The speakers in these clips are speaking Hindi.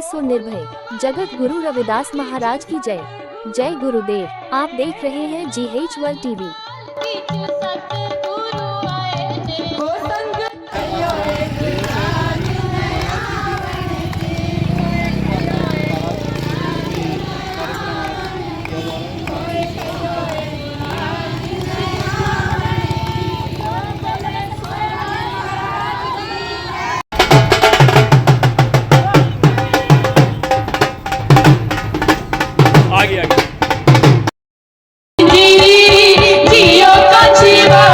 सो निर्भय। जगत गुरु रविदास महाराज की जय। जय गुरुदेव। आप देख रहे हैं GH वर्ल्ड टीवी। जियो का जीवा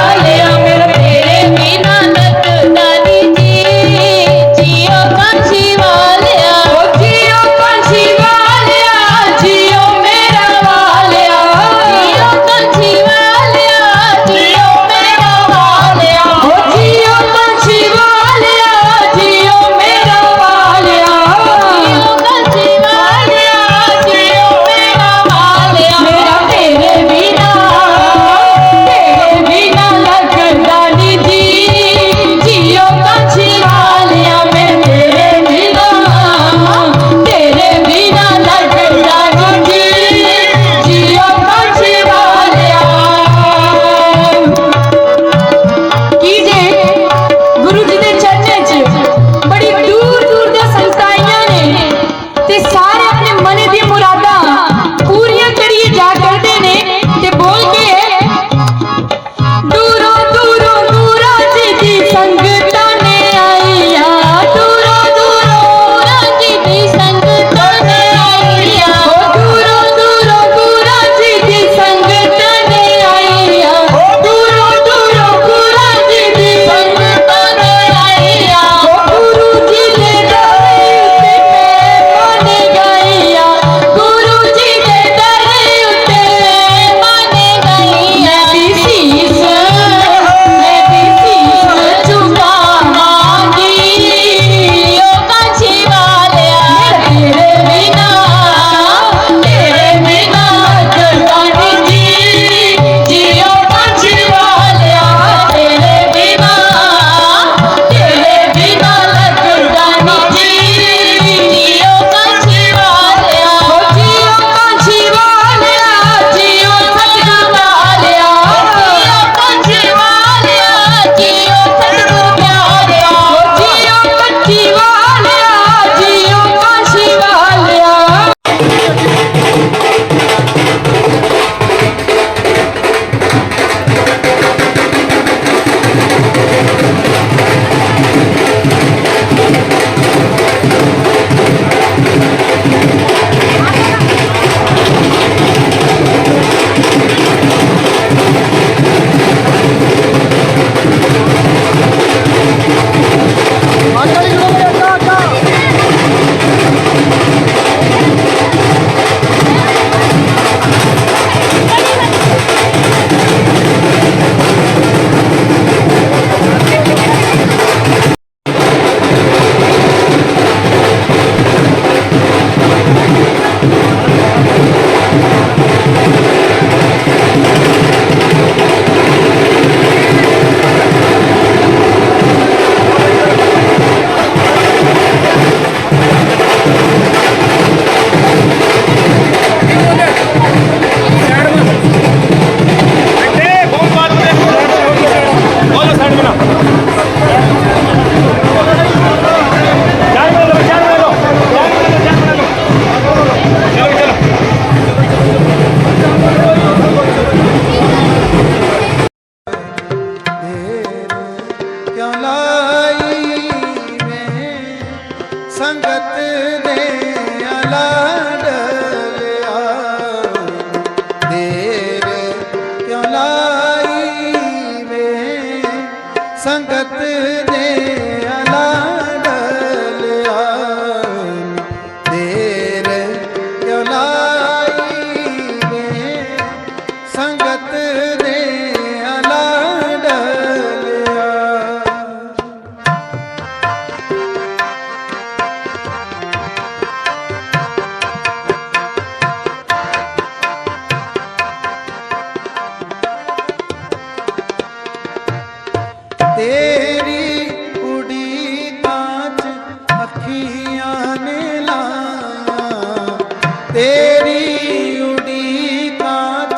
तेरी उड़ी कांच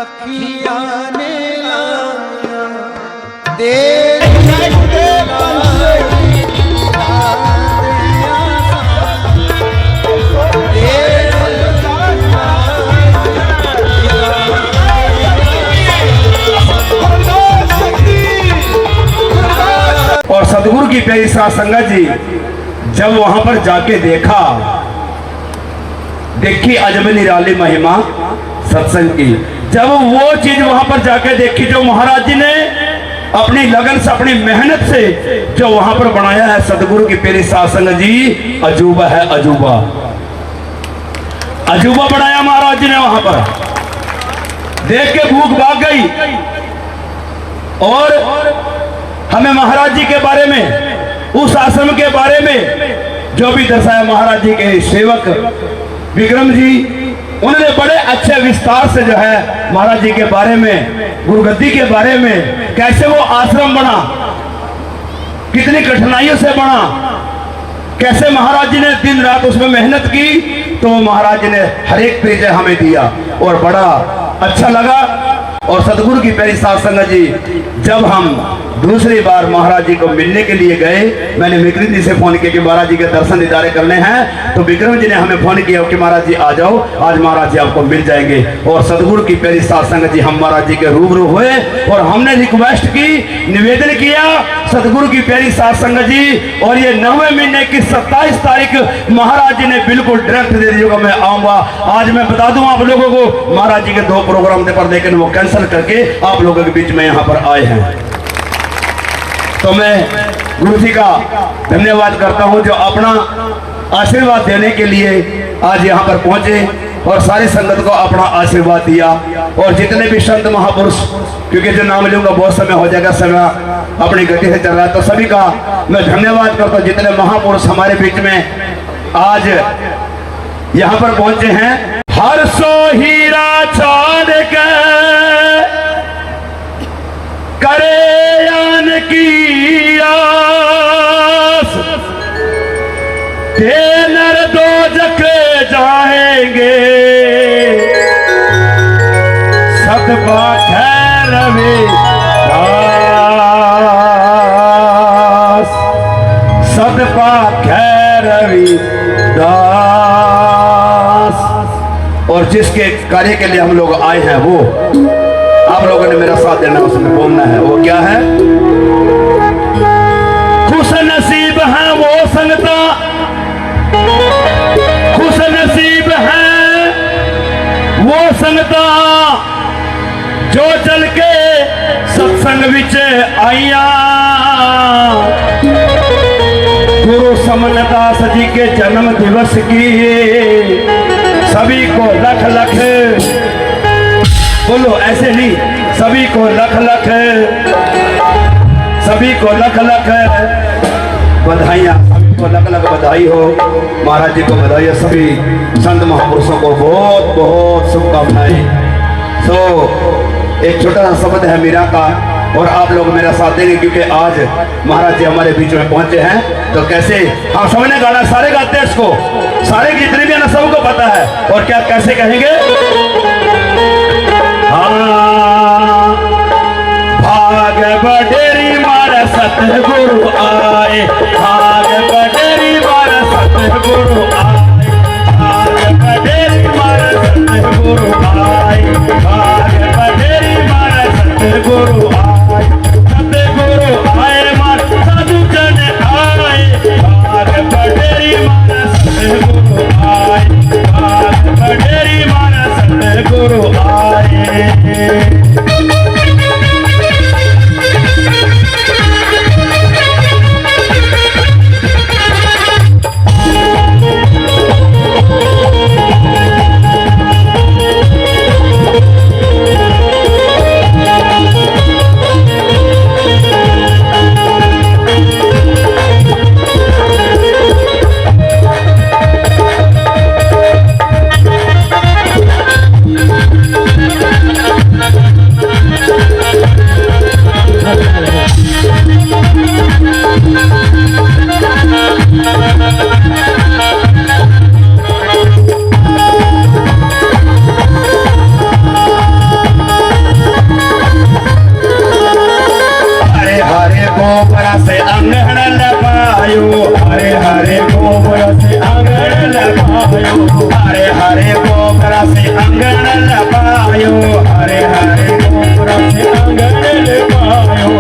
अखियां ने आया तेरी और सदगुरु की प्यारी साथ संगत जी जब वहां पर जाके देखी अजब निराली महिमा सत्संग की। जब वो चीज वहां पर जाके देखी जो महाराज जी ने अपनी लगन से अपनी मेहनत से जो वहां पर बनाया है सदगुरु की प्यारी साथ संगत जी, अजूबा है अजूबा। अजूबा बनाया महाराज जी ने वहां पर। देख के भूख भाग गई और हमें महाराज जी के बारे में, उस आश्रम के बारे में जो भी दर्शाया महाराज जी के सेवक विक्रम जी, उन्होंने बड़े अच्छे विस्तार से जो है महाराज जी के बारे में, गुरुगद्दी के बारे में, कैसे वो आश्रम बना, कितनी कठिनाइयों से बना, कैसे महाराज जी ने दिन रात उसमें मेहनत की, तो महाराज जी ने हर एक परिचय हमें दिया और बड़ा अच्छा लगा। और सदगुरु की प्यारी साथ संगत जी जब हम दूसरी बार महाराज जी को मिलने के लिए गए, मैंने विक्रम जी से फोन किया कि महाराज जी के दर्शन दीदारे करने हैं, तो विक्रम जी ने हमें फोन किया कि महाराज जी आ जाओ, आज महाराज जी आपको मिल जाएंगे। और सदगुरु की प्यारी साथ संगत जी हम महाराज जी के रूबरू हुए और हमने रिक्वेस्ट की, निवेदन किया सदगुरु की प्यारी साथ संगत जी, और ये 9वें महीने की 27 तारीख महाराज जी ने बिल्कुल डायरेक्ट दे दिया मैं आऊंगा। आज मैं बता दूं आप लोगों को, महाराज जी के 2 प्रोग्राम थे पर लेकिन वो कैंसिल करके आप लोगों के बीच में यहाँ पर आए हैं। तो मैं गुरु जी का धन्यवाद करता हूं जो अपना आशीर्वाद देने के लिए आज यहाँ पर पहुंचे और सारी संगत को अपना आशीर्वाद दिया। और जितने भी संत महापुरुष, क्योंकि जो नाम लूंगा बहुत समय हो जाएगा, समय अपनी गति से चल रहा है, तो सभी का मैं धन्यवाद करता हूँ जितने महापुरुष हमारे बीच में आज यहाँ पर पहुंचे हैं। हर सो हीरा छोड़ के करे यान की आस, नर दो जखे जाएंगे सतबा खैर दास, सतबा खैर दास। और जिसके कार्य के लिए हम लोग आए हैं वो आप लोगों ने मेरा साथ देना, उसमें बोलना है। वो क्या है? खुश नसीब है वो संगता, खुश नसीब है वो संगता जो चल के सत्संग विच आईया। गुरु समनदास जी के जन्म दिवस की सभी को लख लख, बोलो ऐसे नहीं, सभी को लख लख, सभी को लख लख बधाइयाँ, सभी को लख लख बधाई हो। महाराज जी को बधाई हो, सभी संत महापुरुषों को बहुत बहुत शुभकामनाएं। तो एक छोटा सा शब्द है मीरा का और आप लोग मेरा साथ देंगे क्योंकि आज महाराज जी हमारे बीच में पहुंचे हैं। तो कैसे हम सबने गाना सारे गाते हैं, इसको सारे जितने भी है ना सबको पता है। और क्या कैसे कहेंगे? हाँ, भाग बडेरी मारा सतगुरु आए, भाग बडेरी मारा सतगुरु आए, भाग बडेरी मारा सतगुरु आए, भाग बडेरी मारा सतगुरु आए, सतगुरु आए मार साधु जन आए, भाग बडेरी मारा सतगुरु आए, भाग बडेरी मारा सतगुरु आए। हरे हरे गोबरा से अंगन लगायो, हरे हरे गोबरा से अंगन लगायो।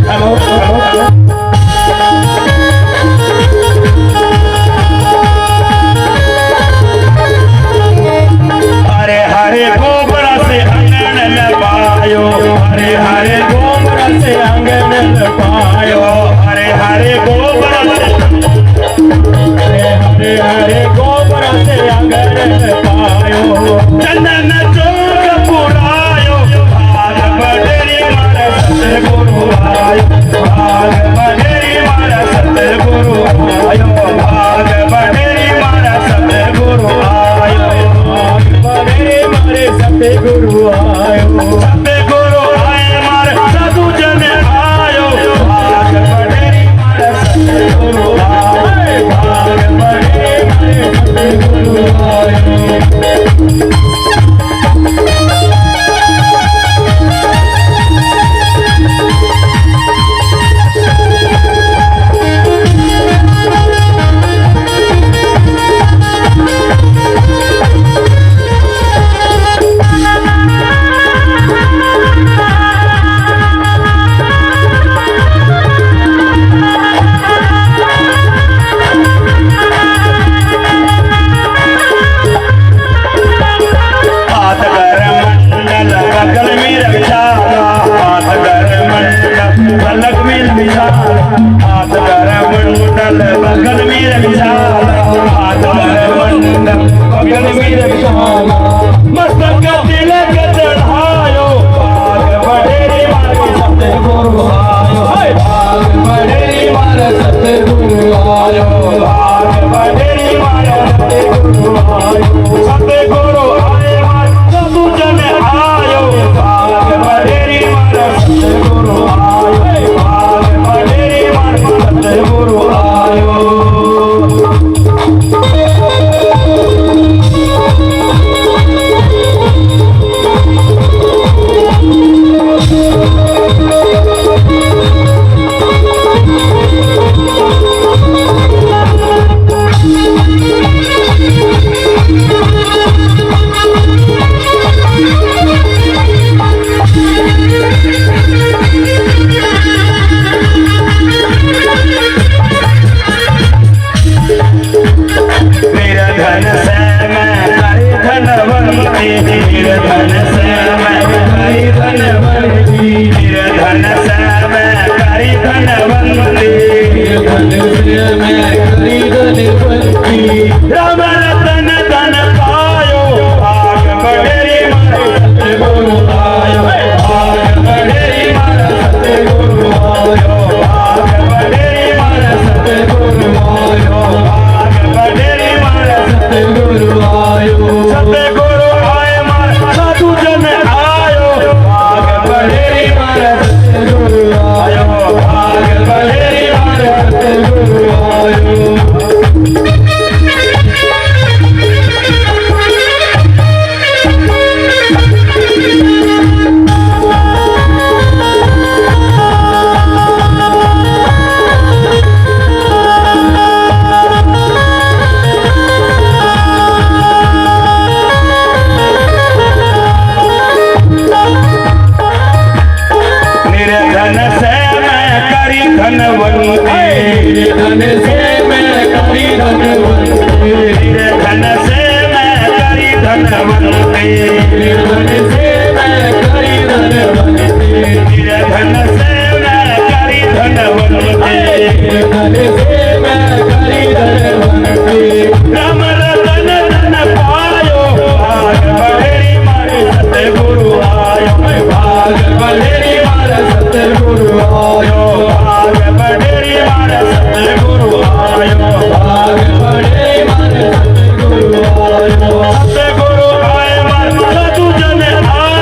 Hello hello hello. हरे हरे गोबरा से अंगन लगायो, हरे हरे गोबरा से अंगन लगायो, हरे हरे गोबरा से, हरे हरे गोबरा से अंगन लगायो। चंदन चौक पुरायो, भाग बड़ेरी मारा सतगुरु आयो, भाग बड़ेरी मारा सतगुरु आयो, भाग बड़ेरी मारा सतगुरु आयो, भाग बड़ेरी मारे सतगुरु आयो। सतगुरु आए मारे साधु जन आयो, भाग बड़ेरी मारा सतगुरु आयो, भाग बड़ेरी मारे सतगुरु आयो। राम रतन धन पायो, भाग बड़ेरी मारे सतगुरु आयो, भाग बड़ेरी मारे सतगुरु आयो, भाग बड़ेरी मारे सतगुरु आयो, भाग बड़ेरी मारे सतगुरु आयो। सतगुरु आए मारे साधु जन आयो, भाग बड़ेरी मारे सतगुरु आयो, भाग बड़ेरी मारे सतगुरु आयो। धन से मैं करी धनवंती, धन से मैं करी धनवंती, धन से मैं करी धनवंती, धन से मैं करी धनवंती, धन से मैं करी धनवंती, धन से मैं करी धनवंती। राम रतन धन पायो, भाग बड़ेरी मारे सतगुरु आयो, भाग बड़ेरी मारे सतगुरु आयो, भाग बड़ेरी मारे सतगुरु आयो, भाग बड़ेरी मारे सतगुरु आयो। सतगुरु आए मारे साधु जन आयो,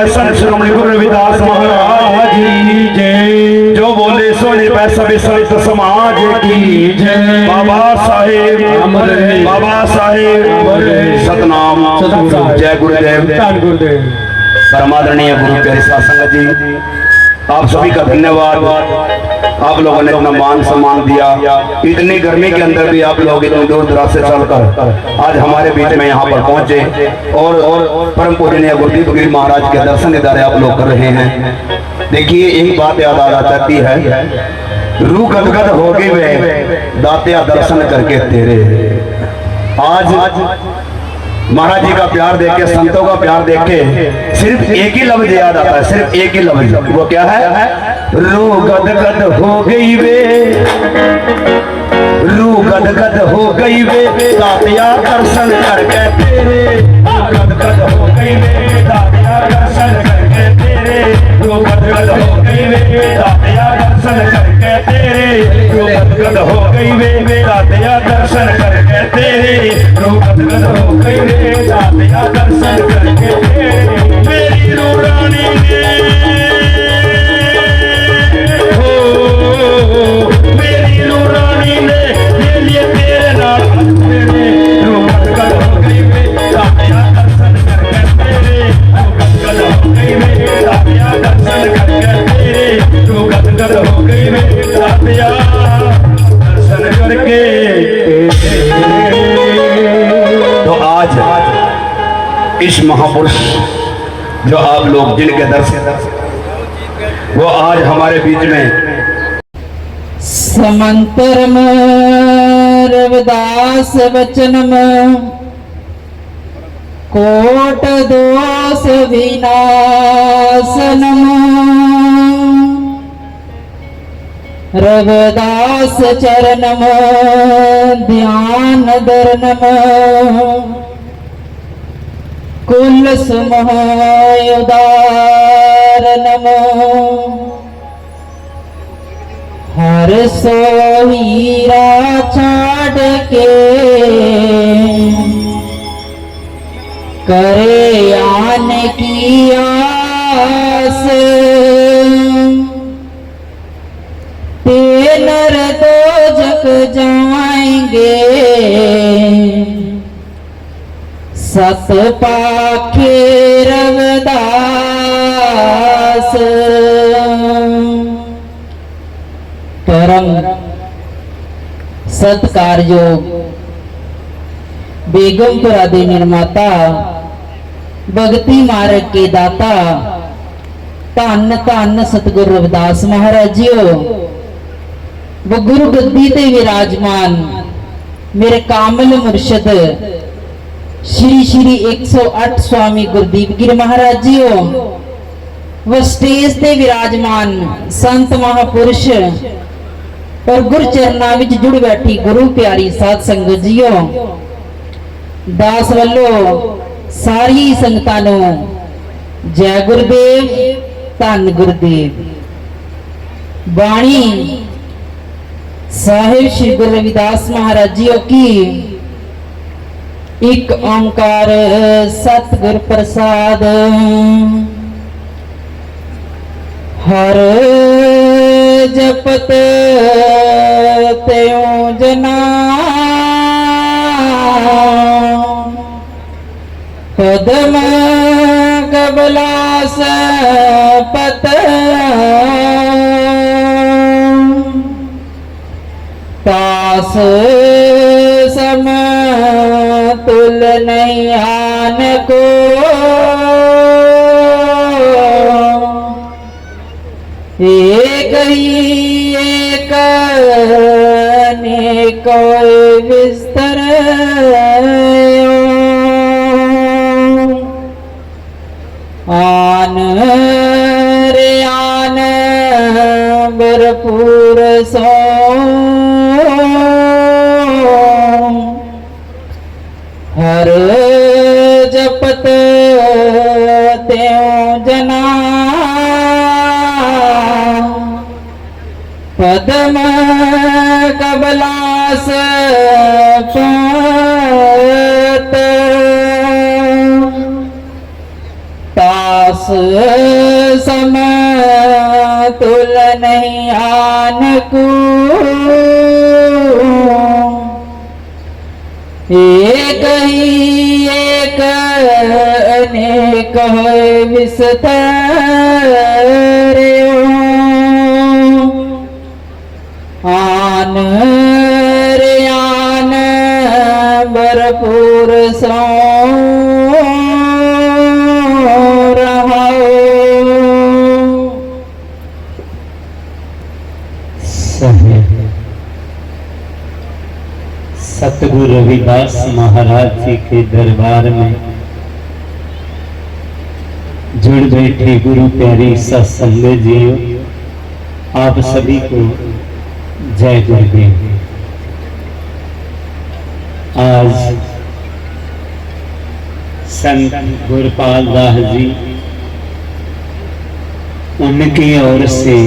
पैसन श्रोमणी गुरु रविदास महाराज की जय। जो बोले सोने पैसा संत समाज की जय। बाबा साहेब बाबा साहेब सतनाम जय गुरुदेव। परमादरणीय गुरु प्यारे साध संगत जी, आप सभी का धन्यवाद। आप लोगों ने अपना मान सम्मान दिया। इतनी गर्मी के अंदर भी आप लोग इतने दूर दराज से चलकर आज हमारे बीच में यहाँ पर पहुंचे और परम पूजनीय गुरुदीप गिरी महाराज के दर्शन दीदारे आप लोग कर रहे हैं। देखिए एक बात याद आ जाती है, रूह गदगद हो गई वे दातिया दर्शन करके तेरे। आज महाराज जी का प्यार देख के, संतों का प्यार देख के सिर्फ एक ही लफ्ज याद आता है, सिर्फ एक ही लफ्ज। वो क्या है? रूह गदगद हो गई वे, रूह गदगद हो गई वे दातिया दर्शन करके तेरे। गदगद हो गई वे दातिया दर्शन करके तेरे। रूह गदगद हो गई वे दातिया दर्शन करके तेरे। रूह गदगद हो गई वे दातिया दर्शन करके तेरे। रूह गदगद हो गई वे दातिया दर्शन करके तेरे। मेरी रूह रानी ने मेरी रूह रानी ने ये लिए तेरे नाल तेरे। रूह गदगद हो गई वे दातिया दर्शन करके तेरे। रूह गदगद हो गई वे दातिया दर्शन करके तेरे। रूह गदगद हो गई वे दातिया दर्शन करके। तो आज इस महापुरुष जो आप लोग जिनके दर्शन वो आज हमारे बीच में समंतरम रविदास वचनम कोट दोष विनाशनम। रविदास चरणम ध्यान धरनम कुल सुमह उदारनम। हर सोहीरा छाड़ के करे आने की आस। ते नर दो जग जाएंगे सत पाखे रविदास। परम सत्कारयोग बेगमपुरा दे निर्माता भगती मार्ग के दाता धन धन सतगुरु रविदास महाराज जीओ वो गुरु गद्दी ते विराजमान मेरे कामल मुर्शद श्री श्री 108 स्वामी गुरुदीप गिरी महाराज जीओ वो स्टेज ते विराजमान संत महापुरुष और गुरु चरना विच जुड़ बैठी गुरु प्यारी साध संगत जीओ। दास वल्लो सारी संगतां नूं जय गुरुदेव धन गुरुदेव। बाणी साहिब श्री गुरु रविदास महाराज जीओ की एक ओंकार सतगुर प्रसाद। हर जपत त्यों जना पदम कबलास पत। तास सम तुल नहीं आन को एक ही एक ने कोई विस्तर। आन रे आन भरपूर सो हर जपत त्यों जना पदम कबलास पत। तास समतुल नहीं आन को, एक ही एक अनेक विस्तार आन रे आन भरपूर सो रहा। सतगुरु रविदास महाराज जी के दरबार में जुड़ बैठे गुरु प्यारी सत्संग जियो, आप सभी को जय गुरुदेव। आज संत गुरपाल दास जी, उनकी ओर से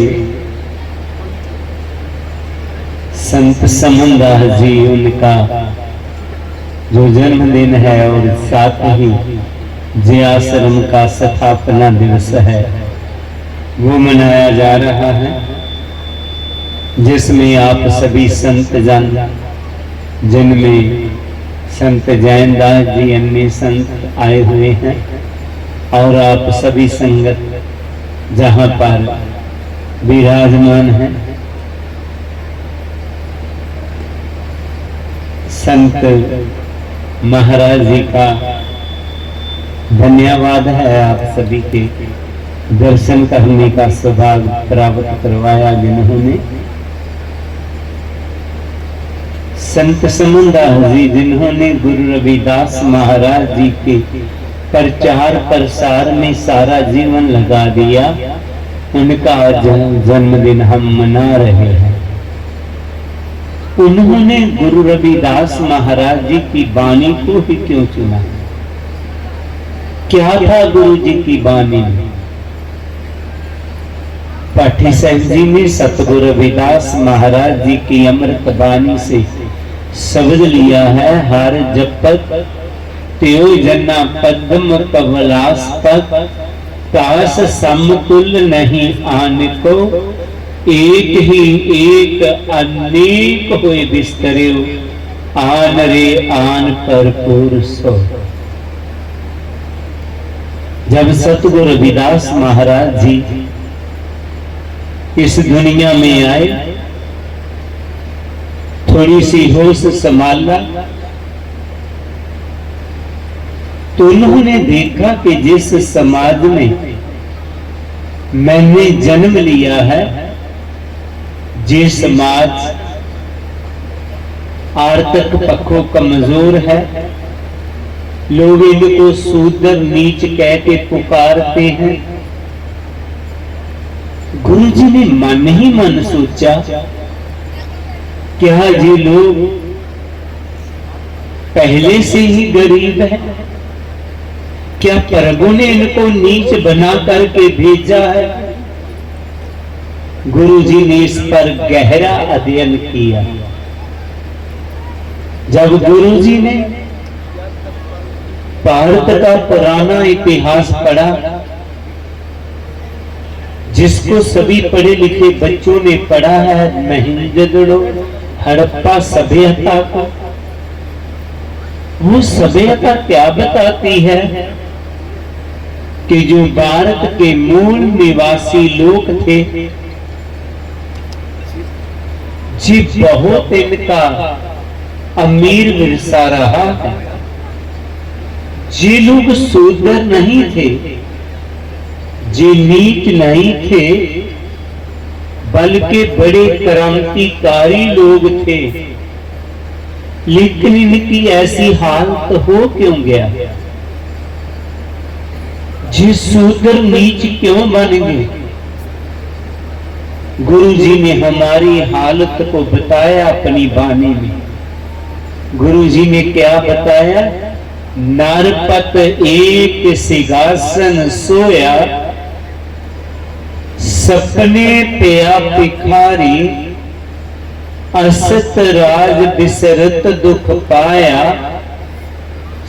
संत समन दास जी, उनका जो जन्मदिन है और साथ ही जे आश्रम का स्थापना दिवस है वो मनाया जा रहा है, जिसमें आप सभी संत जन, जिनमें संत जैन दास जी अन्य संत आए हुए हैं, और आप सभी संगत जहां पर विराजमान हैं, संत महाराज जी का धन्यवाद है आप सभी के दर्शन करने का सौभाग्य प्राप्त करवाया, जिन्होंने संत समन दास जी, जिन्होंने गुरु रविदास महाराज जी के प्रचार प्रसार में सारा जीवन लगा दिया, उनका जन्मदिन हम मना रहे हैं। उन्होंने गुरु रविदास महाराज जी की वाणी को ही क्यों चुना? क्या था गुरु जी की वाणी में? पाठी साहब जी ने सतगुरु रविदास महाराज जी की अमृत वाणी से समझ लिया है, हर जपत त्यो जना पद्म कवलास पत, तास समतुल नहीं आन को, एक ही एक अनेक हुए बिस्तरे, आन रे आन पर सो। जब सतगुरु रविदास महाराज जी इस दुनिया में आए, थोड़ी सी होश संभाला तो उन्होंने देखा कि जिस समाज में मैंने जन्म लिया है, जे समाज आर्थिक पक्षों कमजोर है, लोग इनको शूद्र नीच कह के पुकारते हैं। गुरु जी ने मन ही मन सोचा, क्या ये लोग पहले से ही गरीब है? क्या प्रभु ने इनको नीच बना करके भेजा है? गुरु जी ने इस पर गहरा अध्ययन किया। जब गुरु जी ने भारत का पुराना इतिहास पढ़ा, जिसको सभी पढ़े लिखे बच्चों ने पढ़ा है, मोहनजोदड़ो हड़प्पा सभ्यता को, वो सभ्यता क्या बताती है कि जो भारत के मूल निवासी लोग थे, जी बहुत इनका अमीर विरसा रहा है। जे लोग शूद्र नहीं थे, जे नीच नहीं थे, बल्कि बड़े क्रांतिकारी लोग थे, लेकिन इनकी ऐसी हालत हो क्यों गया? जे शूद्र नीच क्यों बन गए? गुरु जी ने हमारी हालत को बताया अपनी वाणी में। गुरु जी ने क्या बताया? नरपत एक सिंहासन सोया, सपने पिया भिखारी, असत राज बिसरत दुख पाया,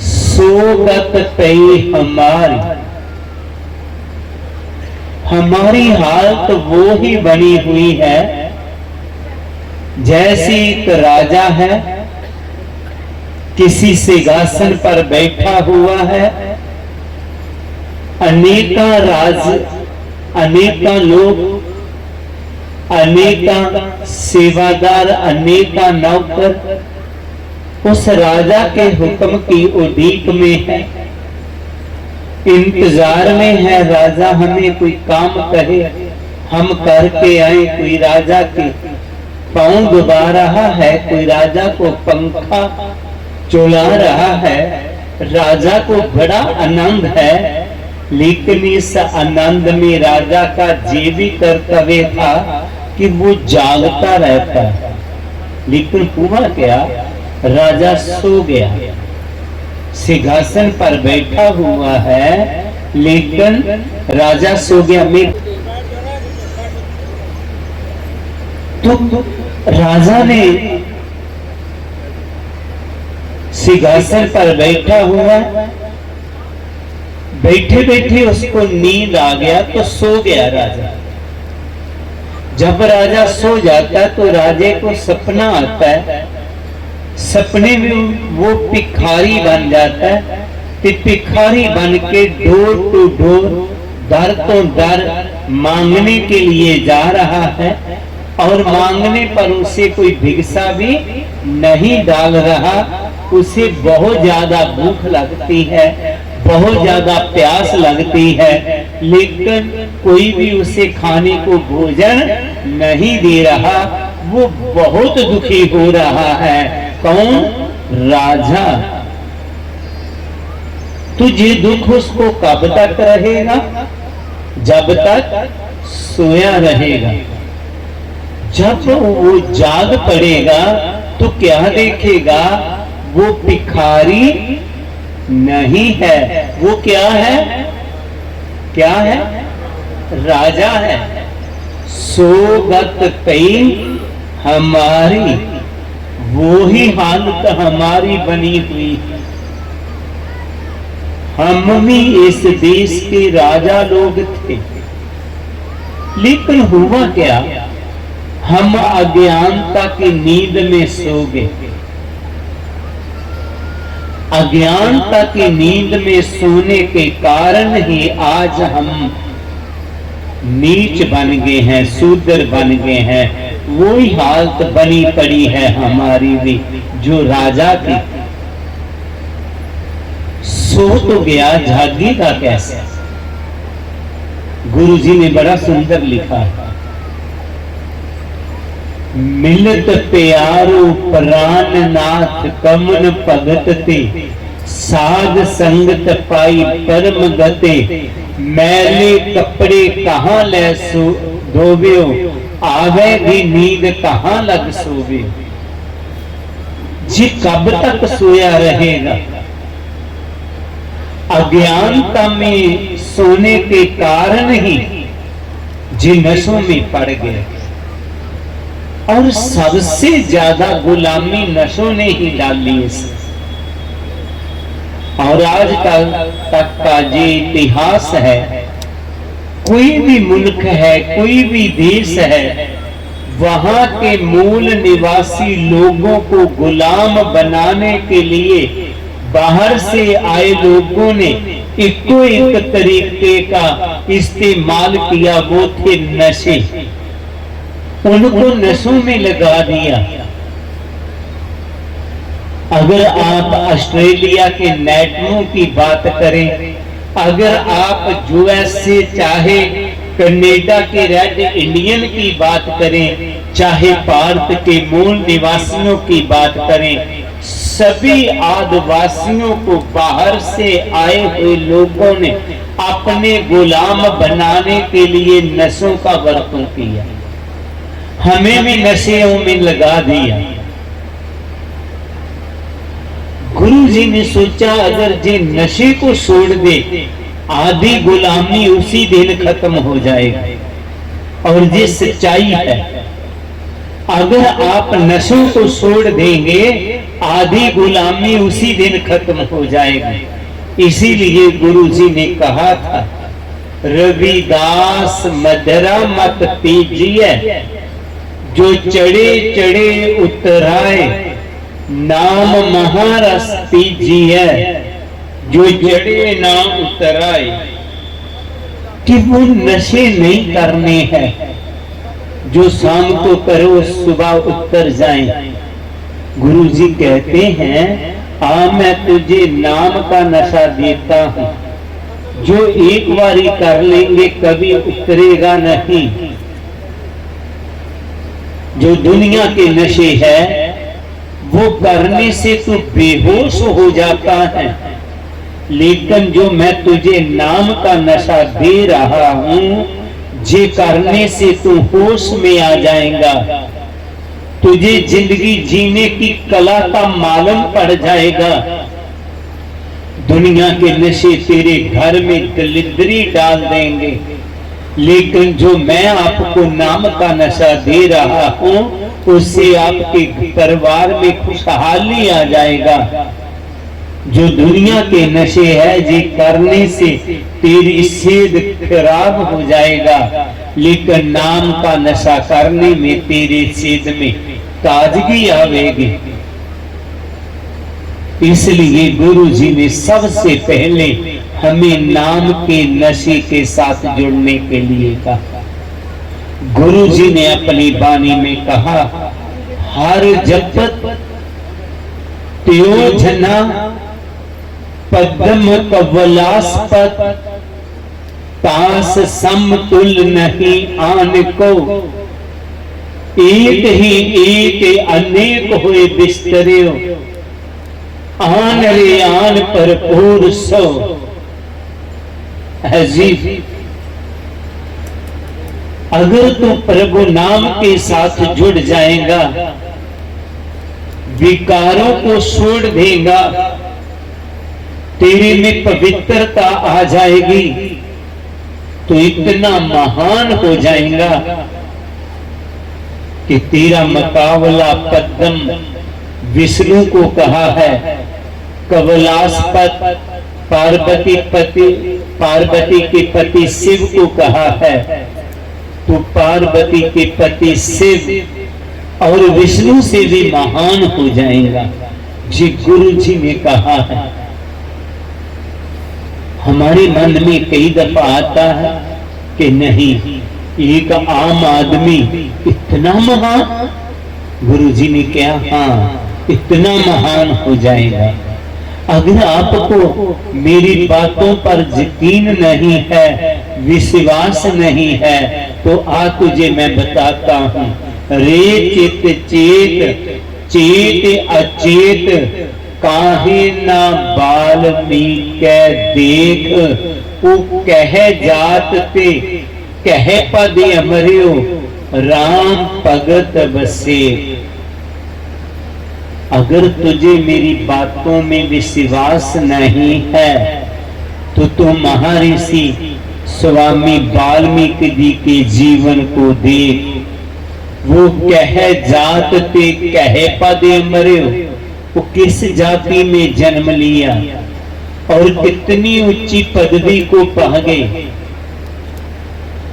सोगत पई हमारी। हमारी हालत वो ही बनी हुई है जैसे एक राजा है, किसी सिंहासन पर बैठा हुआ है, अनेका लोग, अनेका सेवादार, अनेका नौकर उस राजा के हुक्म की उड़ीक में है, इंतजार में है। राजा हमें कोई काम कहे हम करके आए। कोई राजा के पांव दबा रहा है, कोई राजा को पंखा चुला रहा है। राजा को बड़ा आनंद है, लेकिन इस आनंद में राजा का ये भी कर्तव्य था कि वो जागता रहता है। लेकिन हुआ क्या, राजा सो गया, सिंहासन पर बैठा हुआ है, लेकिन राजा सो गया। तो राजा ने सिंहासन पर बैठा हुआ, बैठे बैठे उसको नींद आ गया तो सो गया राजा। जब राजा सो जाता है तो राजे को सपना आता है, सपने में वो भिखारी बन जाता है। तो भिखारी बन के डोर टू डोर, दर तो दर मांगने के लिए जा रहा है, और मांगने पर उसे कोई भिक्षा भी नहीं डाल रहा। उसे बहुत ज्यादा भूख लगती है, बहुत ज्यादा प्यास लगती है, लेकिन कोई भी उसे खाने को भोजन नहीं दे रहा। वो बहुत दुखी हो रहा है। कौन? राजा। तो ये दुख उसको कब तक रहेगा? जब तक सोया रहेगा। जब वो जाग पड़ेगा तो क्या देखेगा? वो भिखारी नहीं है, वो क्या है? क्या है? राजा है। सोगत कई हमारी, वो ही हालत हमारी बनी हुई है। हम भी इस देश के राजा लोग थे, लेकिन हुआ क्या? हम अज्ञानता की नींद में सो गए। अज्ञानता की नींद में सोने के कारण ही आज हम नीच बन गए हैं, शूद्र बन गए हैं। वही हालत बनी पड़ी है हमारी भी जो राजा की। सो तो गया, जागेगा कैसे? गुरु जी ने बड़ा सुंदर लिखा है, मिलत प्यारो प्राण नाथ कमन भगत ते, साध संगत पाई परम गते, मैले कपड़े कहां ले सो धोबियो, आवेगी नींद कहां लग सोवे। जी कब तक सोया रहेगा? अज्ञानता में सोने के कारण ही जी नशों में पड़ गए, और सबसे ज्यादा गुलामी नशों ने ही डाली है। और आज तक का जो इतिहास है, कोई भी मुल्क है, कोई भी देश है, वहां के मूल निवासी लोगों को गुलाम बनाने के लिए बाहर से आए लोगों ने इको एक तरीके का इस्तेमाल किया, वो थे नशे। उनको नशों में लगा दिया। अगर आप ऑस्ट्रेलिया के नेटमो की बात करें, अगर आप यूएसए चाहे कनाडा के रेड इंडियन की बात करें, चाहे भारत के मूल निवासियों की बात करें, सभी आदिवासियों को बाहर से आए हुए लोगों ने अपने गुलाम बनाने के लिए नशों का वर्तन किया। हमें भी नशेों में लगा दिया। गुरु जी ने सोचा अगर जे नशे को छोड़ दे, आधी गुलामी उसी दिन खत्म हो जाएगी। और ये सच्चाई है, अगर आप नशों को छोड़ देंगे, आधी गुलामी उसी दिन खत्म हो जाएगी। इसीलिए गुरु जी ने कहा था रविदास मधरा मत पीजिए, जो चढ़े चढ़े उतराए, नाम महारस पीजिए, जो चढ़े ना उतराए। कि वो नशे नहीं करने हैं जो शाम को करो सुबह उतर जाएं। गुरु जी कहते हैं आ मैं तुझे नाम का नशा देता हूं, जो एक बारी कर लेंगे कभी उतरेगा नहीं। जो दुनिया के नशे है वो करने से तू बेहोश हो जाता है, लेकिन जो मैं तुझे नाम का नशा दे रहा हूं, जे करने से तू होश में आ जाएगा, तुझे जिंदगी जीने की कला का मालूम पड़ जाएगा। दुनिया के नशे तेरे घर में दलिद्री डाल देंगे, लेकिन जो मैं आपको नाम का नशा दे रहा हूं, उससे आपके परिवार में खुशहाली आ जाएगा। जो दुनिया के नशे है जी करने से तेरी सेहत खराब हो जाएगा, लेकिन नाम का नशा करने में तेरे सेहत में ताजगी आवेगी। इसलिए गुरु जी ने सबसे पहले हमें नाम के नशे के साथ जुड़ने के लिए कहा। गुरु जी ने अपनी वाणी में कहा, हर जपत त्यो जना पद्म कवलास्पत, तास समतुल नहीं आन को, एक ही एक अनेक हुए बिस्तरे, आन रे आन पर पूर सो। अजीब, अगर तू प्रभु नाम के साथ जुड़ जाएगा, विकारों को छोड़ देगा, तेरे में पवित्रता आ जाएगी, तो इतना महान हो जाएगा कि तेरा मुकाबला पद्म विष्णु को कहा है, कवलास्पत पार्वती के पति शिव को कहा है, तो पार्वती के पति शिव और विष्णु से भी महान हो जाएगा। जी गुरु जी ने कहा है। हमारे मन में कई दफा आता है कि नहीं, एक आम आदमी इतना महान, गुरु जी ने क्या, हाँ इतना महान हो जाएगा। अगर आपको मेरी बातों पर यकीन नहीं है, विश्वास नहीं है, तो आ तुझे मैं बताता हूं। रे चित चेत चेत अचेत, काहे ना बाल्मीकि देख, वो कह जात ते कह पद अमरियो, राम भगत बसे। अगर तुझे मेरी बातों में विश्वास नहीं है, तो तुम महर्षि स्वामी वाल्मीकि जी के जीवन को देख। वो कह जात ते कह पद अमरियो, वो किस जाति में जन्म लिया और कितनी ऊंची पदवी को पा गए।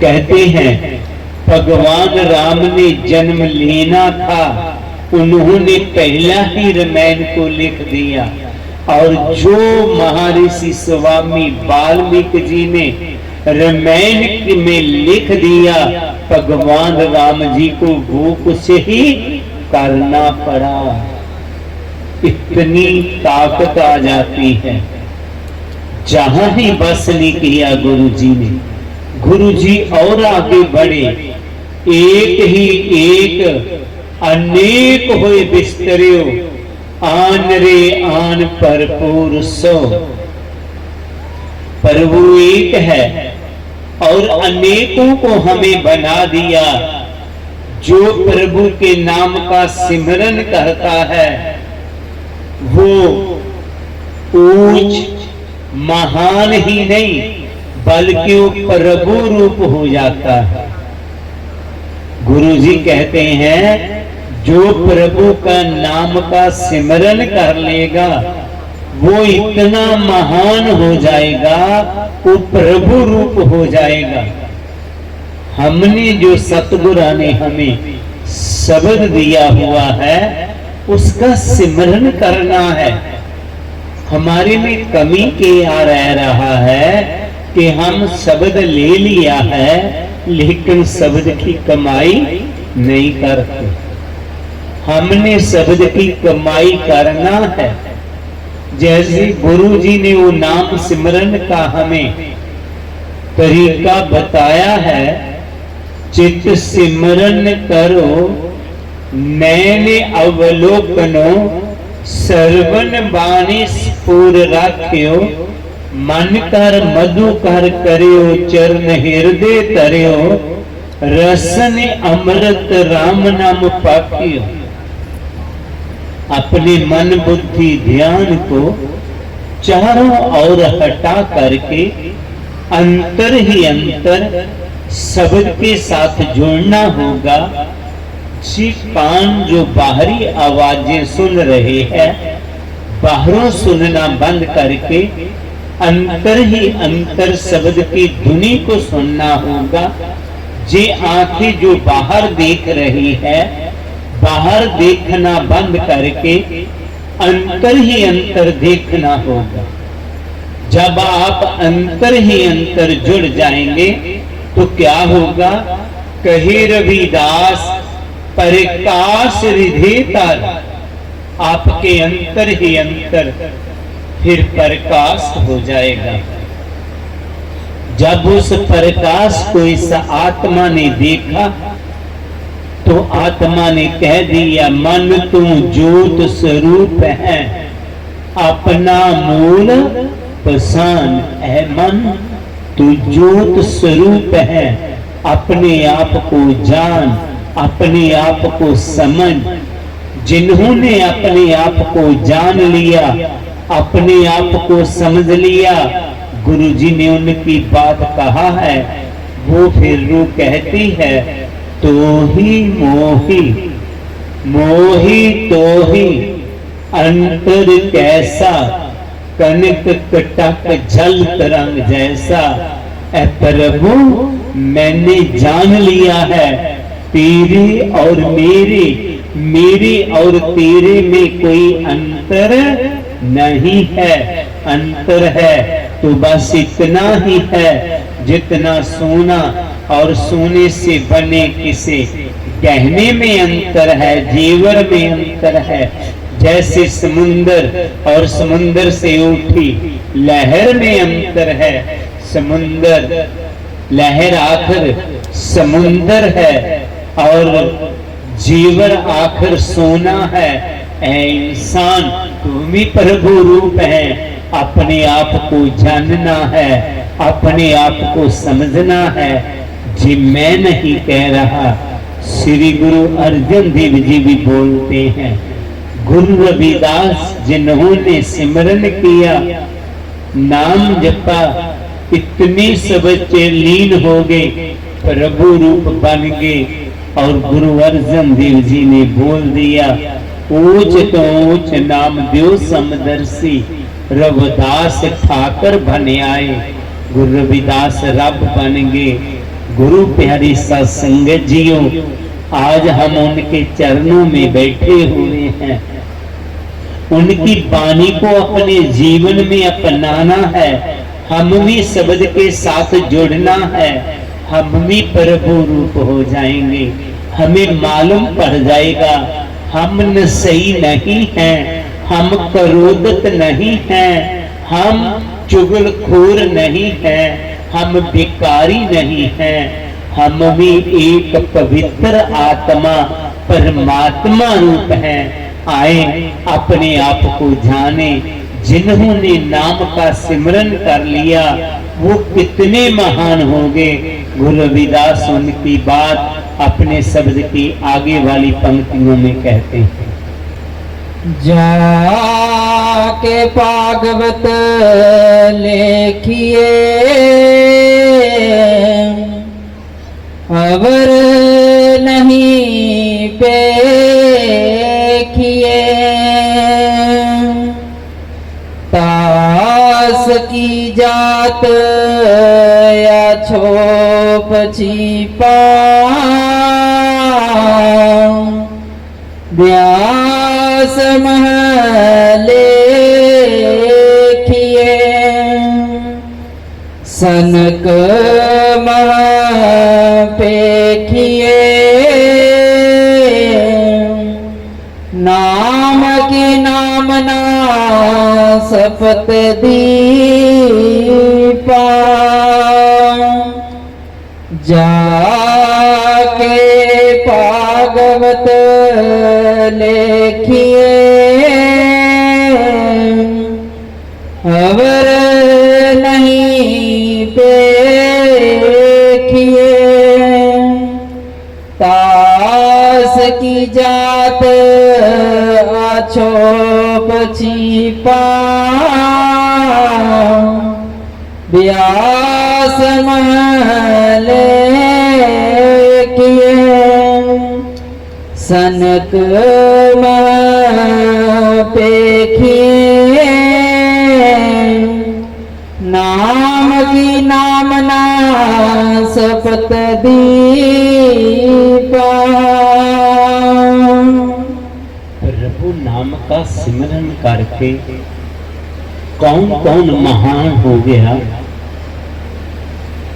कहते हैं भगवान राम ने जन्म लेना था, उन्होंने पहला ही रामायण को लिख दिया, और जो महर्षि स्वामी वाल्मीकि जी ने रामायण में लिख दिया, भगवान राम जी को वो कुछ ही करना पड़ा। इतनी ताकत आ जाती है। जहां ही बस नहीं किया गुरु जी ने, गुरु जी और आगे बढ़े। एक ही एक अनेक हुए बिस्तरे, आन रे आन पर पूर सो। प्रभु एक है और अनेकों को हमें बना दिया। जो प्रभु के नाम का सिमरन करता है, वो ऊंच महान ही नहीं बल्कि वो प्रभु रूप हो जाता है। गुरु जी कहते हैं जो प्रभु का नाम का सिमरन कर लेगा, वो इतना महान हो जाएगा, वो प्रभु रूप हो जाएगा। हमने जो सतगुरु ने हमें शब्द दिया हुआ है उसका सिमरन करना है। हमारे में कमी क्या रह रहा है कि हम शब्द ले लिया है लेकिन शब्द की कमाई नहीं करते। हमने शब्द की कमाई करना है। जैसे गुरु जी ने वो नाम सिमरन का हमें तरीका बताया है, चित सिमरन करो नैने अवलोकनो, सर्वन बाणी स्फुर राख्यो, मन कर मधु कर करियो, चरण हृदय तरियो, रसन अमृत राम नाम पाकियो। अपने मन बुद्धि ध्यान को चारों ओर हटा करके अंतर ही अंतर शब्द के साथ जुड़ना होगा। जी कान जो बाहरी आवाजें सुन रहे हैं, बाहरों सुनना बंद करके अंतर ही अंतर शब्द की धुनी को सुनना होगा। जी आंखें जो बाहर देख रही है, बाहर देखना बंद करके अंतर ही अंतर देखना होगा। जब आप अंतर ही अंतर जुड़ जाएंगे तो क्या होगा? कहे रविदास प्रकाश रिधे तार, आपके अंतर ही अंतर फिर प्रकाश हो जाएगा। जब उस प्रकाश को इस आत्मा ने देखा तो आत्मा ने कह दिया, मन तू ज्योत स्वरूप है, अपना मूल पहचान है। मन तू ज्योत स्वरूप है, अपने आप को जान, अपने आप को समझ। जिन्होंने अपने आप को जान लिया, अपने आप को समझ लिया, गुरु जी ने उनकी बात कहा है, वो फिर रू कहती है, तो ही मोही मोही तो ही अंतर कैसा, कनक कटक जल तरंग जैसा। ऐ प्रभु मैंने जान लिया है, तेरे और मेरे और तेरे में कोई अंतर नहीं है। अंतर है तो बस इतना ही है जितना सोना और सोने से बने किसी गहने में अंतर है, जेवर में अंतर है। जैसे समुंदर और समुंदर से उठी लहर में अंतर है। समुंदर लहर आखिर समुंदर है और जीवर आखिर सोना है। ऐ इंसान तुम ही प्रभु रूप है, अपने आप को जानना है, अपने आप को समझना है। जी मैं नहीं कह रहा, श्री गुरु अर्जन देव जी भी बोलते हैं। गुरु रविदास जिन्होंने सिमरन किया, नाम जपा, इतने सब लीन हो गए, प्रभु रूप बन गए। और गुरु अर्जन देव जी ने बोल दिया, ऊंच तो ऊंच नाम दियो समदर्शी, रविदास ठाकर बने आए। गुरु रविदास रब बन गए। गुरु प्यारी सत्संगत जियो, आज हम उनके चरणों में बैठे हुए हैं। उनकी वाणी को अपने जीवन में अपनाना है। हम भी शब्द के साथ जुड़ना है, हम भी प्रभु रूप हो जाएंगे। हमें मालूम पड़ जाएगा हम न सही नहीं हैं, हम क्रोधत नहीं हैं, हम चुगलखोर नहीं हैं, हम भिखारी नहीं हैं। हम भी एक पवित्र आत्मा परमात्मा रूप हैं। आए अपने आप को जाने। जिन्होंने नाम का सिमरन कर लिया वो कितने महान होंगे। गुरु रविदास उनकी बात अपने शब्द की आगे वाली पंक्तियों में कहते हैं। जाके भागवत लेखिए, अवर नहीं पेखिए, जात या छोप छिपा व्यास लेखिए सनक पेखिए नाम की नामना सपत दीपा जाके भागवत लेखिए अवर नहीं देखिए तास की जात आछोप छिपा व्यास लेखिए सनक पेखिए नाम की नामना सपत दीपा। प्रभु नाम का सिमरन करके कौन कौन महान हो गया।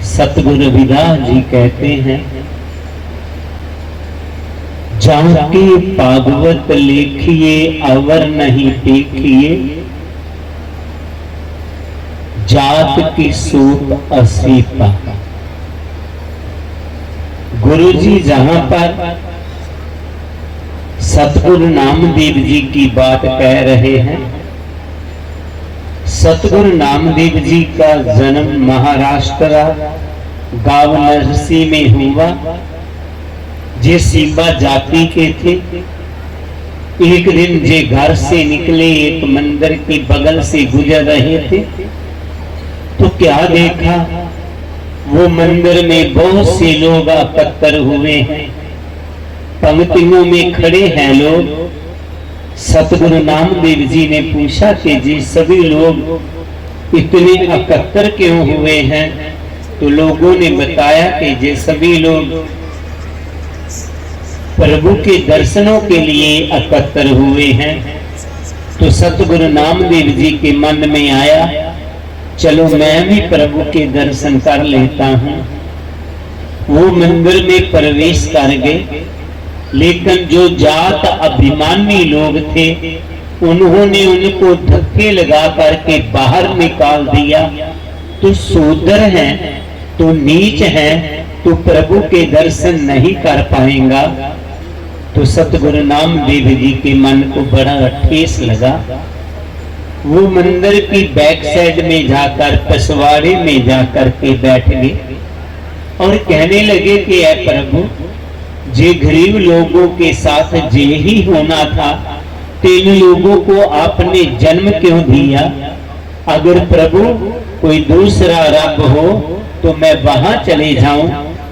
सतगुरु रविदास जी कहते हैं जाके भागवत लेखिए अवर नहीं देखिए जात की सूत असीपा। गुरु जी जहां पर सतगुरु नामदेव जी की बात कह रहे हैं। सतगुरु नामदेव जी का जन्म महाराष्ट्र गांव नरसी में हुआ। जे सीबा जाति के थे। एक दिन जे घर से निकले एक मंदिर के बगल से गुजर रहे थे तो क्या देखा वो मंदिर में बहुत से लोग एकत्र हुए हैं। पंक्तियों में खड़े हैं लोग। सतगुरु नामदेव जी ने पूछा कि जी सभी लोग इतने एकत्र क्यों हुए हैं। तो लोगों ने बताया कि जे सभी लोग प्रभु के दर्शनों के लिए एकत्र हुए हैं। तो सतगुरु नामदेव जी के मन में आया चलो मैं भी प्रभु के दर्शन कर लेता हूँ। वो मंदिर में प्रवेश कर गए लेकिन जो जात अभिमानी लोग थे उन्होंने उनको धक्के लगा करके बाहर निकाल दिया। तो शूद्र हैं तो नीच हैं तो प्रभु के दर्शन नहीं कर पाएगा। तो सतगुरु नामदेव जी के मन को बड़ा ठेस लगा। वो मंदिर की बैक साइड में जाकर पसवाड़े में जाकर के बैठ गए और कहने लगे कि ऐ प्रभु जे गरीब लोगों के साथ जे ही होना था तीन लोगों को आपने जन्म क्यों दिया। अगर प्रभु कोई दूसरा रब हो तो मैं वहां चले जाऊं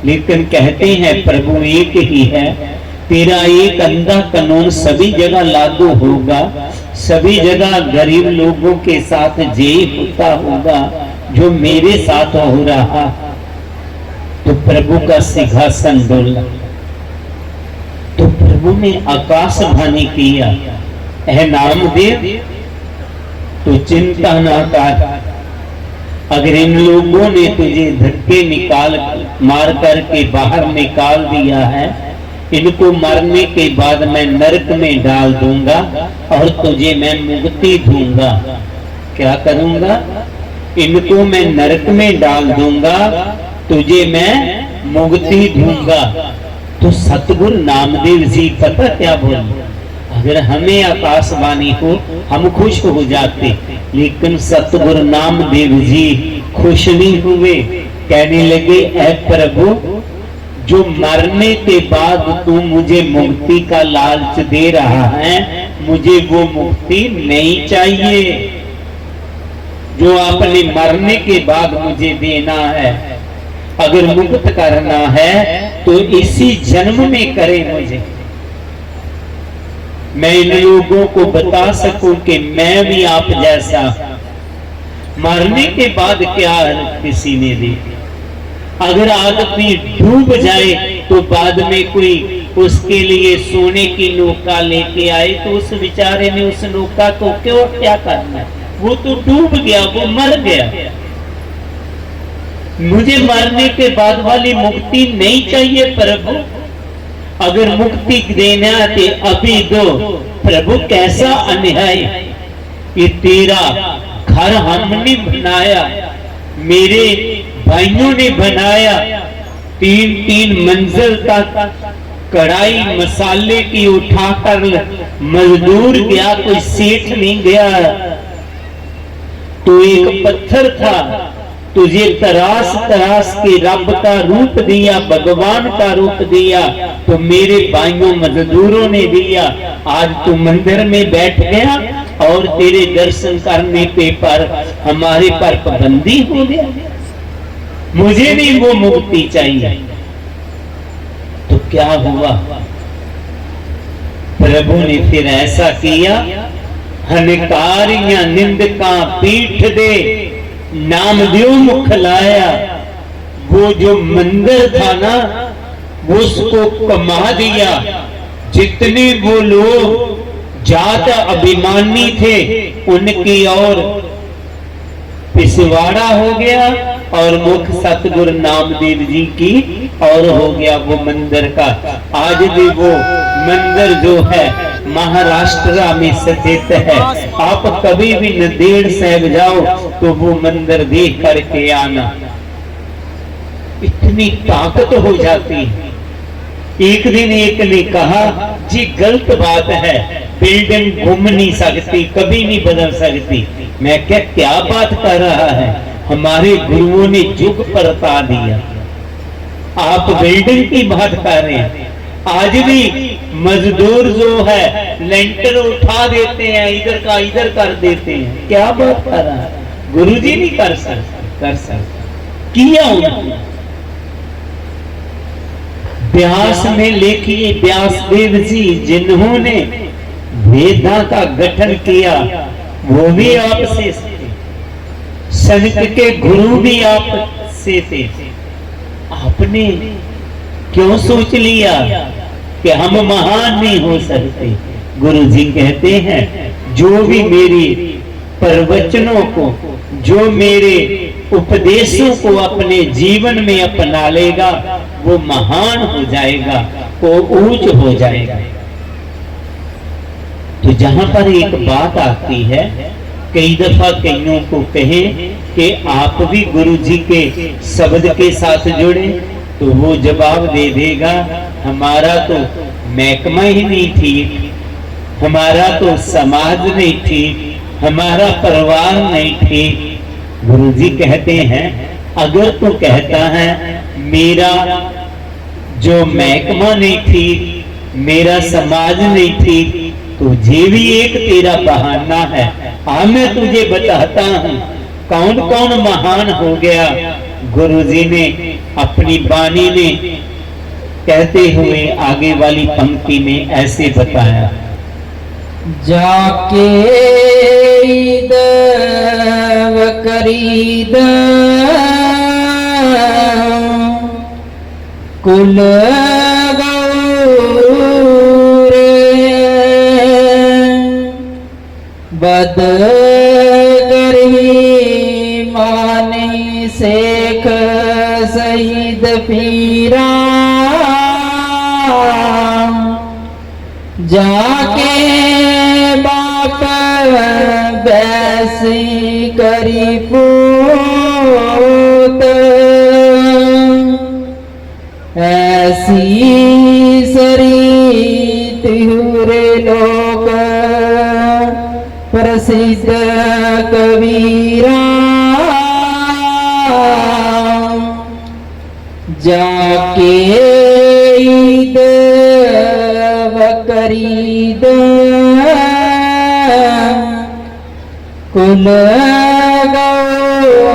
लेकिन कहते हैं प्रभु एक ही है। तेरा एक अंधा कानून सभी जगह लागू होगा। सभी जगह गरीब लोगों के साथ जे होता होगा जो मेरे साथ हो रहा। तो प्रभु का सिंहासन डोला। तो प्रभु ने आकाशवाणी किया ऐ नामदेव तो चिंता ना कर। अगर इन लोगों ने तुझे धक्के निकाल मार करके बाहर निकाल दिया है इनको मरने के बाद मैं नरक में डाल दूंगा और तुझे मैं मुक्ति दूंगा। क्या करूंगा? इनको मैं नरक में डाल दूंगा तुझे मैं मुक्ति दूंगा। तो सतगुरु नामदेव जी पता क्या बोले। अगर हमें आकाशवाणी हो हम खुश हो जाते लेकिन सतगुरु नामदेव जी खुश नहीं हुए। कहने लगे ऐ प्रभु जो मरने के बाद तू मुझे मुक्ति का लालच दे रहा है मुझे वो मुक्ति नहीं चाहिए जो आपने मरने के बाद मुझे देना है। अगर मुक्त करना है तो इसी जन्म में करे मुझे। मैं इन लोगों को बता सकूं कि मैं भी आप जैसा मरने के बाद क्या किसी ने देखा? अगर आदमी डूब जाए तो बाद में कोई उसके लिए सोने की नौका लेके आए तो उस बेचारे ने उस नौका को क्यों क्या करना? वो तो डूब गया, वो मर गया। मुझे मरने के बाद वाली मुक्ति नहीं चाहिए प्रभु। अगर मुक्ति देना है अभी दो। प्रभु कैसा अन्याय! ये तेरा घर हमने बनाया, मेरे भाइयों ने बनाया, 3-3 मंजिल तक कढ़ाई मसाले की उठाकर मजदूर गया, कोई सेठ नहीं गया। तो एक पत्थर था, तुझे तराश तराश के रब का रूप दिया, भगवान का रूप दिया, तो मेरे भाइयों मजदूरों ने दिया। आज तू मंदिर में बैठ गया और तेरे दर्शन करने पे पर हमारे पर पाबंदी हो गया। मुझे नहीं वो मुक्ति चाहिए। तो क्या हुआ? प्रभु ने फिर ऐसा किया, हनकारियां निंदका पीठ दे, नामदेव मुख लाया। वो जो मंदिर था ना, वो उसको कमा दिया। जितने वो लोग जात अभिमानी थे उनकी और पिछवाड़ा हो गया और मुख सतगुरु नामदेव जी की और हो गया वो मंदिर का। आज भी वो मंदिर जो है महाराष्ट्र में स्थित है। आप कभी भी नंदेड़ साहिब जाओ तो वो मंदिर देख करके आना, इतनी ताकत हो जाती है। एक दिन एक ने कहा, जी गलत बात है, बिल्डिंग घूम नहीं सकती, कभी नहीं बदल सकती। मैं क्या बात कर रहा है? हमारे गुरुओं ने युग परता दिया, आप बिल्डिंग की बात कर रहे हैं। आज भी मजदूर जो है लेंटर उठा देते हैं, इधर का इधर कर देते हैं। क्या बात कर रहा है? गुरुजी नहीं कर सकते किया उन्होंने। व्यास में लिखिए, व्यासदेव जी जिन्होंने वेदा का गठन किया वो भी आपसे थे, संत के गुरु भी आपसे थे। आपने क्यों सोच लिया कि हम महान नहीं हो सकते? गुरु जी कहते हैं, जो भी मेरी प्रवचनों को, जो मेरे उपदेशों को अपने जीवन में अपना लेगा वो महान हो जाएगा, वो ऊंच हो जाएगा। तो जहां पर एक बात आती है, कई दफा कईयों को कहे कि आप भी गुरु जी के शब्द के साथ जुड़े, तो वो जवाब दे देगा, हमारा तो महकमा ही नहीं ठीक, हमारा तो समाज नहीं ठीक, हमारा परिवार नहीं ठीक। गुरु जी कहते हैं, अगर तू कहता है मेरा जो महकमा नहीं ठीक, मेरा समाज नहीं ठीक, तो ये भी एक तेरा बहाना है। मैं तुझे बताता हूँ कौन कौन महान हो गया। गुरु जी ने अपनी वाणी में कहते हुए आगे वाली पंक्ति में ऐसे बताया, जाके देव करीद कुल बद करी मानी शेख शहीद पीरा, जाके बाप बैसी करी पूत, ऐसी सरी तिहुरे लोक प्रसिद्ध कबीरा, जाके देव करीद कुल गौरे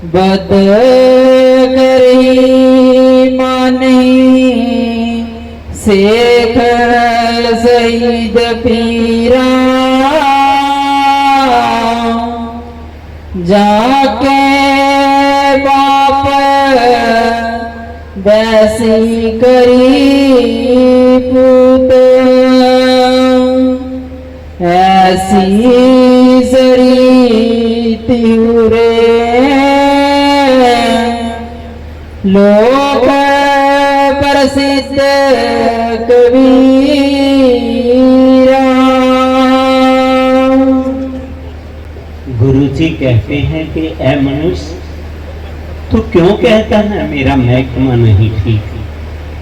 बद करी मानी शेख शहीद पीरा। जाके बाप वैसी करी पूत ऐसी सरी तिहुरे लोक प्रसिद्ध कबीरा। गुरु जी कहते हैं कि ऐ मनुष्य, तू क्यों कहता है मेरा महकमा नहीं ठीक?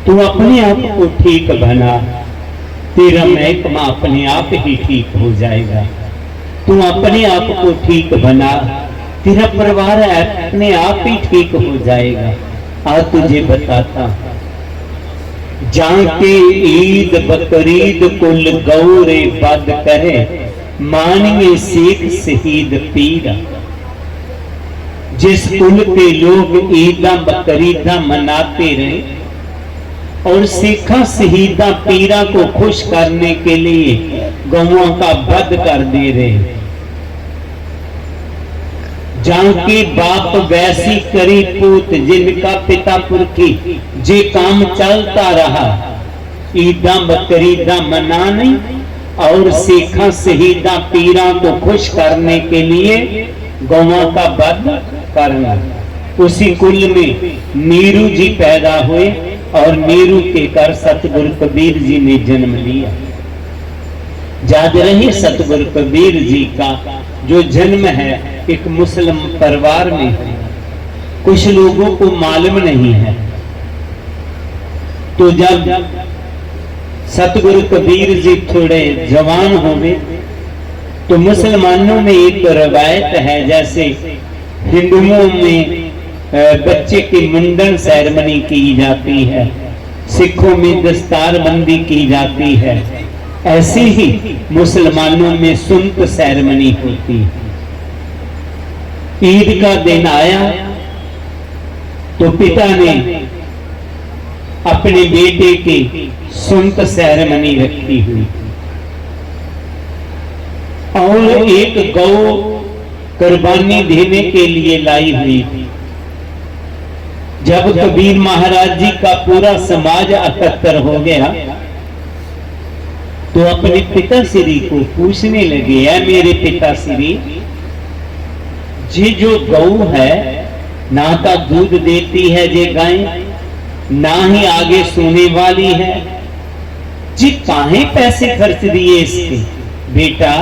तू अपने आप को ठीक बना, तेरा महकमा अपने आप ही ठीक हो जाएगा। तू अपने आप को ठीक बना, तेरा परिवार अपने आप ही ठीक हो जाएगा। आज तुझे बताता हूं, जाके ईद बकरीद कुल गौरे बद करे, मानिए शेख शहीद पीरा। जिस कुल के लोग ईदा बकरीदा मनाते रहे और सिखा शहीदा पीरा को खुश करने के लिए गौओं का वध कर दे रहे, जाके बाप वैसी करी पूत, जिनका पिता पुरखी जे काम चलता रहा, ईदा बकरीदा मनाने और सिखा शहीदा पीरा को खुश करने के लिए गौओं का वध करना। उसी कुल में नीरू जी पैदा हुए और नीरू के कर सतगुरु कबीर जी ने जन्म लिया। याद रही सतगुरु कबीर जी का जो जन्म है एक मुस्लिम परिवार में है, कुछ लोगों को मालूम नहीं है। तो जब सतगुरु कबीर जी थोड़े जवान हो गए तो मुसलमानों में एक रवायत है, जैसे हिंदुओं में बच्चे की मुंडन सेरेमनी की जाती है, सिखों में दस्तारबंदी की जाती है, ऐसे ही मुसलमानों में सुन्नत सेरेमनी होती है। ईद का दिन आया तो पिता ने अपने बेटे की सुन्नत सेरेमनी रखी हुई और एक गौ कुर्बानी देने के लिए लाई हुई थी। जब कबीर महाराज जी का पूरा समाज एकत्र हो गया तो अपने पिता श्री को पूछने लगे, है मेरे पिता श्री जी जो गौ है ना तो दूध देती है जे गाय, ना ही आगे सोने वाली है जी, काहे पैसे खर्च दिए इसके? बेटा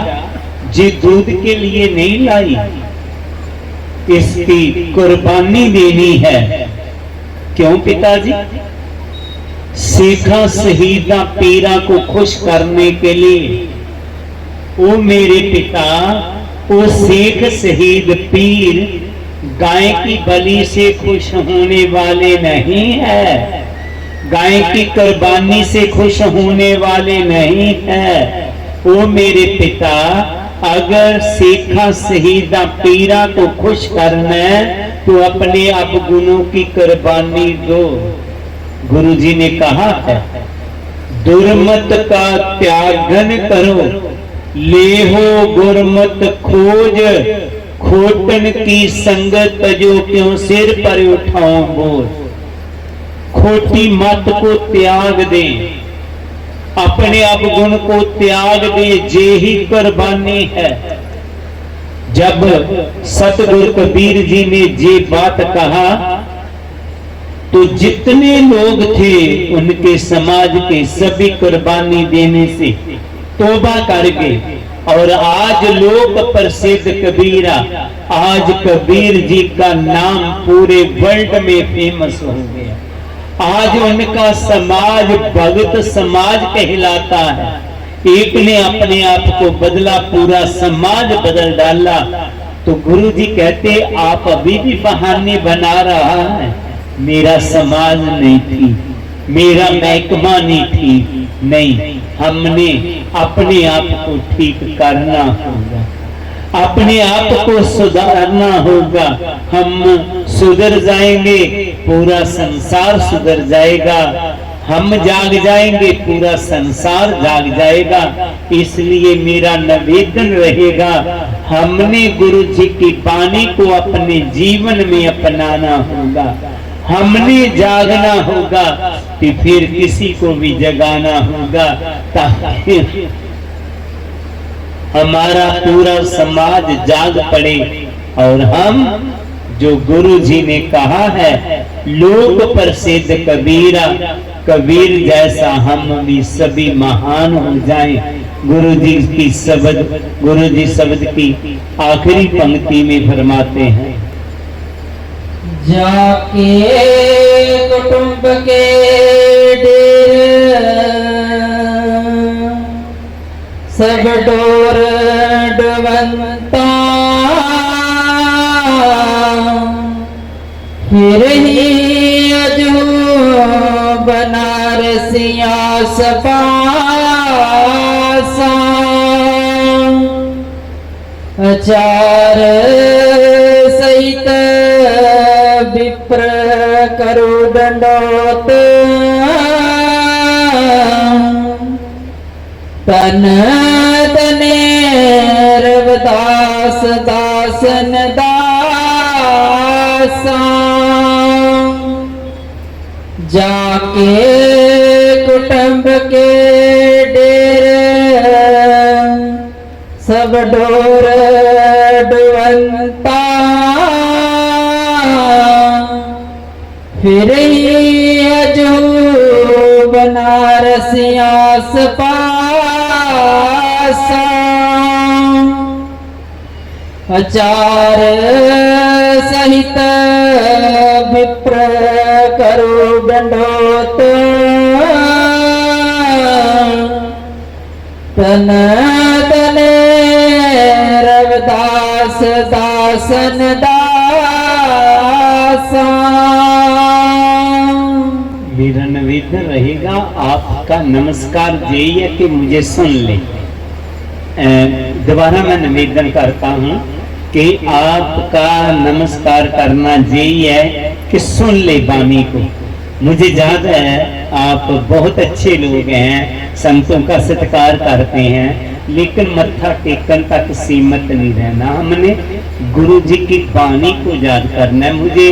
जी दूध के लिए नहीं लाई, इसकी कुर्बानी देनी है। क्यों पिताजी? सिखा शहीदा पीरा को खुश करने के लिए। ओ मेरे पिता, वो सिख शहीद पीर गाय की बलि से खुश होने वाले नहीं है, गाय की कुर्बानी से खुश होने वाले नहीं है। ओ मेरे पिता, अगर सिखा शहीदा पीरा को खुश करना है तो अपने आप गुणों की कुर्बानी दो। गुरु जी ने कहा है, दुर्मत का त्यागन करो, ले हो गुरमत खोज, खोटन की संगत जो क्यों सिर पर उठाओ बोझ। खोटी मत को त्याग दे, अपने आप गुण को त्याग दे, जे ही कुर्बानी है। जब सतगुरु कबीर जी ने ये बात कहा तो जितने लोग थे उनके समाज के सभी कुर्बानी देने से तौबा कर गए और आज लोक प्रसिद्ध कबीरा, आज कबीर जी का नाम पूरे वर्ल्ड में फेमस हो गया। आज उनका समाज भगत समाज कहलाता है। एक ने अपने आप को बदला, पूरा समाज बदल डाला। तो गुरु जी कहते आप अभी भी बहाने बना रहा है, मेरा समाज नहीं थी, मेरा महकमा नहीं थी। नहीं, हमने अपने आप को ठीक करना होगा, अपने आप को सुधारना होगा। हम सुधर जाएंगे, पूरा संसार सुधर जाएगा। हम जाग जाएंगे, पूरा संसार जाग जाएगा। इसलिए मेरा निवेदन रहेगा, हमने गुरु जी की वाणी को अपने जीवन में अपनाना होगा, हमने जागना होगा, कि फिर किसी को भी जगाना होगा, ताकि हमारा पूरा समाज जाग पड़े और हम जो गुरु जी ने कहा है लोक प्रसिद्ध कबीरा, कबीर जैसा हम भी सभी महान हो जाएं। गुरु जी शब्द की आखिरी पंक्ति में फरमाते हैं, जाके कुटुंब के डेरे सब डोर डुबंता, फिर ही अजू बनारसिया सपासा, आचार सहित विप्र करो दंडोत, तन तने रविदास दासन दासा, जाके कुटुंब के डेरे सब डोर डुबंता, फिर ही अजू बनारसिया सपासा, आचार सहित विप्र करो दंडोत, तन तने रविदास दासन दासा। मेरा निवेदन रहेगा आपका नमस्कार यही है कि मुझे सुन ले। दोबारा मैं निवेदन करता हूँ कि आपका नमस्कार करना यही है कि सुन ले वाणी को। मुझे याद है आप बहुत अच्छे लोग हैं, संतों का सत्कार करते हैं, लेकिन मत्था टेकन तक सीमित नहीं रहना, हमने गुरु जी की वाणी को याद करना है। मुझे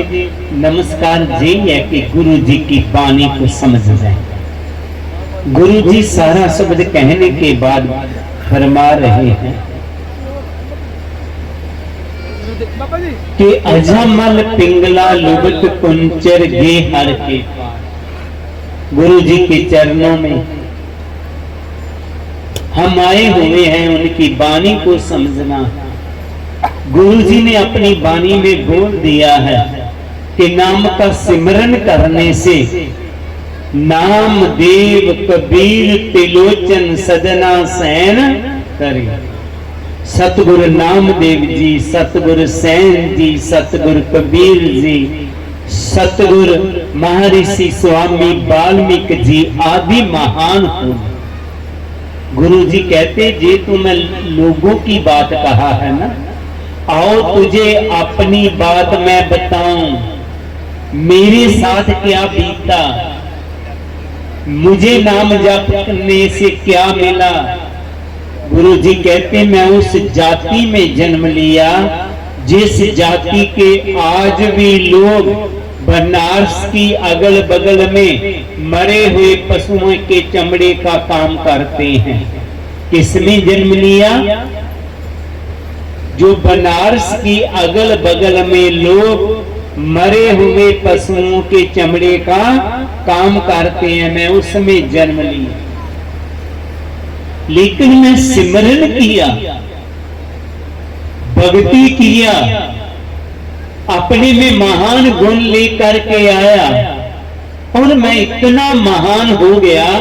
नमस्कार यही है कि गुरु जी की वाणी को समझ जाए। गुरु जी सारा शब्द कहने के बाद फरमा रहे हैं कि अजमल पिंगला लुबत कुंचर गे हर के पार। गुरु जी के चरणों में हम आए हुए हैं, उनकी वाणी को समझना। गुरु जी ने अपनी वाणी में बोल दिया है कि नाम का सिमरन करने से नाम देव कबीर तिलोचन सदना सैन करे। सतगुरु नामदेव जी, सतगुरु सैन जी, सतगुरु कबीर जी, सतगुरु महर्षि स्वामी वाल्मीकि जी आदि महान हो। गुरु जी कहते जे तुम्हें लोगों की बात कहा है ना, आओ तुझे अपनी बात मैं बताऊं, मेरे साथ क्या बीता, मुझे नाम जपने से क्या मिला। गुरु जी कहते मैं उस जाति में जन्म लिया जिस जाति के आज भी लोग बनारस की अगल बगल में मरे हुए पशुओं के चमड़े का काम करते हैं। किसमें जन्म लिया? जो बनारस की अगल बगल में लोग मरे हुए पशुओं के चमड़े का काम करते हैं, मैं उसमें जन्म लिया। लेकिन मैं सिमरन किया, भक्ति किया, अपने में महान गुण लेकर के आया और मैं इतना महान हो गया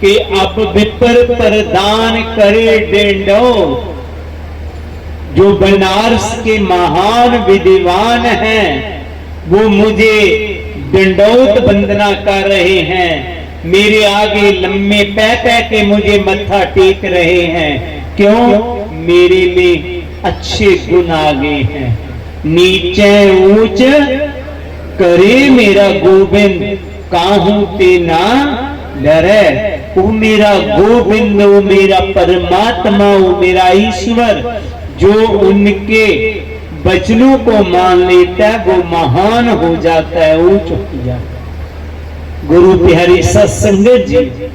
कि अब विपर प्रदान करे डेंडो। जो बनारस के महान विद्वान हैं वो मुझे दंडौत वंदना कर रहे हैं, मेरे आगे लम्बे पै के मुझे मत्था टेक रहे हैं। क्यों? मेरे में अच्छे गुण आ गए हैं। नीचे ऊंच करे मेरा गोविंद, काहू ते ना डरे। वो मेरा गोविंद, वो मेरा परमात्मा, वो मेरा ईश्वर जो उनके वचनों को मान लेता है वो महान हो जाता है, ऊंच हो जाता है। गुरु प्यारी सत्संगत जी,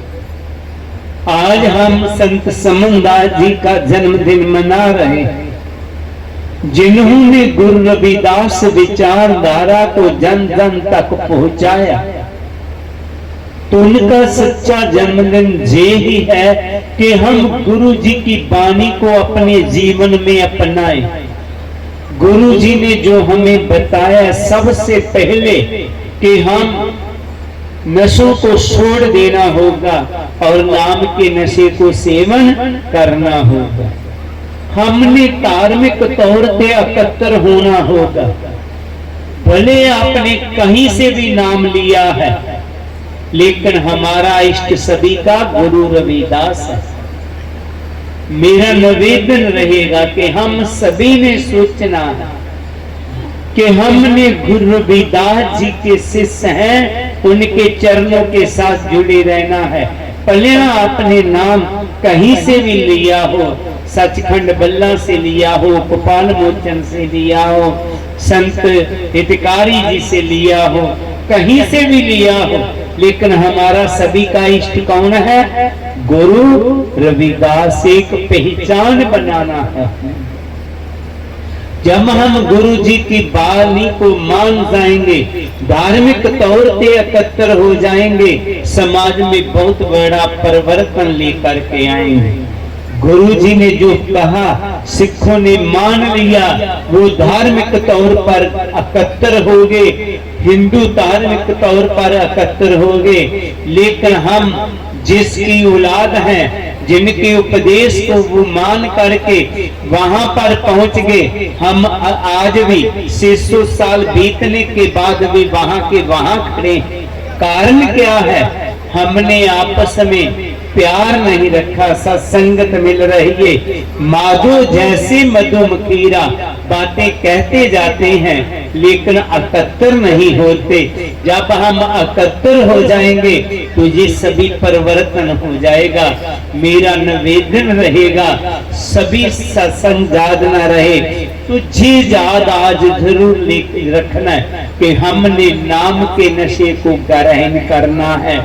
आज हम संत समनदास जी का जन्मदिन मना रहे हैं, जिन्होंने गुरु रविदास विचारधारा को जन जन तक पहुंचाया। तो उनका सच्चा जन्मदिन ये ही है कि हम गुरु जी की वाणी को अपने जीवन में अपनाएं। गुरु जी ने जो हमें बताया सबसे पहले कि हम नशों को छोड़ देना होगा और नाम के नशे को सेवन करना होगा। हमने धार्मिक तौर पे एकत्र होना होगा। भले आपने कहीं से भी नाम लिया है, लेकिन हमारा इष्ट सभी का गुरु रविदास है। मेरा निवेदन रहेगा कि हम सभी ने सोचना है कि हमने गुरु रविदास जी के शिष्य हैं, उनके चरणों के साथ जुड़े रहना है। भले आपने नाम कहीं से भी लिया हो, सचखंड बल्ला से लिया हो, गोपाल मोचन से लिया हो, संत हितकारी जी से लिया हो, कहीं से भी लिया हो, लेकिन हमारा सभी का इष्ट कौन है? गुरु रविदास। एक पहचान बनाना है। जब हम गुरु जी की वाणी को मान जाएंगे, धार्मिक तौर पे एकत्र हो जाएंगे, समाज में बहुत बड़ा परिवर्तन लेकर के आएंगे। गुरु जी ने जो कहा सिखों ने मान लिया, वो धार्मिक तौर पर एकत्र हो गए, हिंदू धार्मिक तौर पर एकत्र हो गए। लेकिन हम जिसकी औलाद हैं, जिनके उपदेश को वो मान करके वहां पर पहुंच गए, हम आज भी 600 साल बीतने के बाद भी वहां के वहां खड़े। कारण क्या है? हमने आपस में प्यार नहीं रखा, सत्संगत मिल रही है। माधो जैसे मधुमक्खीरा बातें कहते जाते हैं, लेकिन एकत्र नहीं होते। जब हम एकत्र हो जाएंगे तो ये सभी परिवर्तन हो जाएगा। मेरा निवेदन रहेगा सभी सत्संग याद न रहे तो जी याद आज जरूर लेके रखना है कि हमने नाम के नशे को ग्रहण करना है,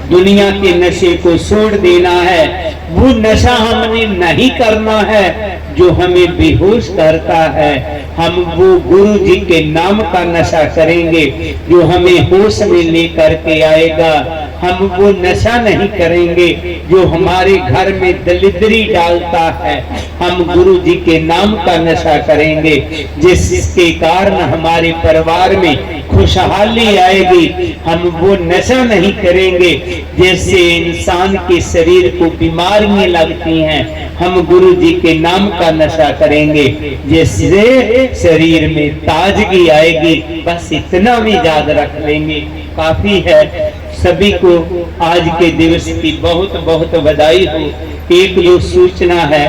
दुनिया के नशे को छोड़ देना है। वो नशा हमने नहीं करना है जो हमें बेहोश करता है। हम वो गुरु जी के नाम का नशा करेंगे जो हमें होश में लेकर के आएगा। हम वो नशा नहीं करेंगे जो हमारे घर में दलिद्री डालता है। हम गुरु जी के नाम का नशा करेंगे जिसके कारण हमारे परिवार में खुशहाली आएगी। हम वो नशा नहीं करेंगे जैसे इंसान के शरीर को बीमारियां लगती हैं। हम गुरु जी के नाम का नशा करेंगे जिससे शरीर में ताजगी आएगी। बस इतना भी याद रख लेंगे, काफी है। सभी को आज के दिवस की बहुत बहुत बधाई हो। एक दो सूचना है,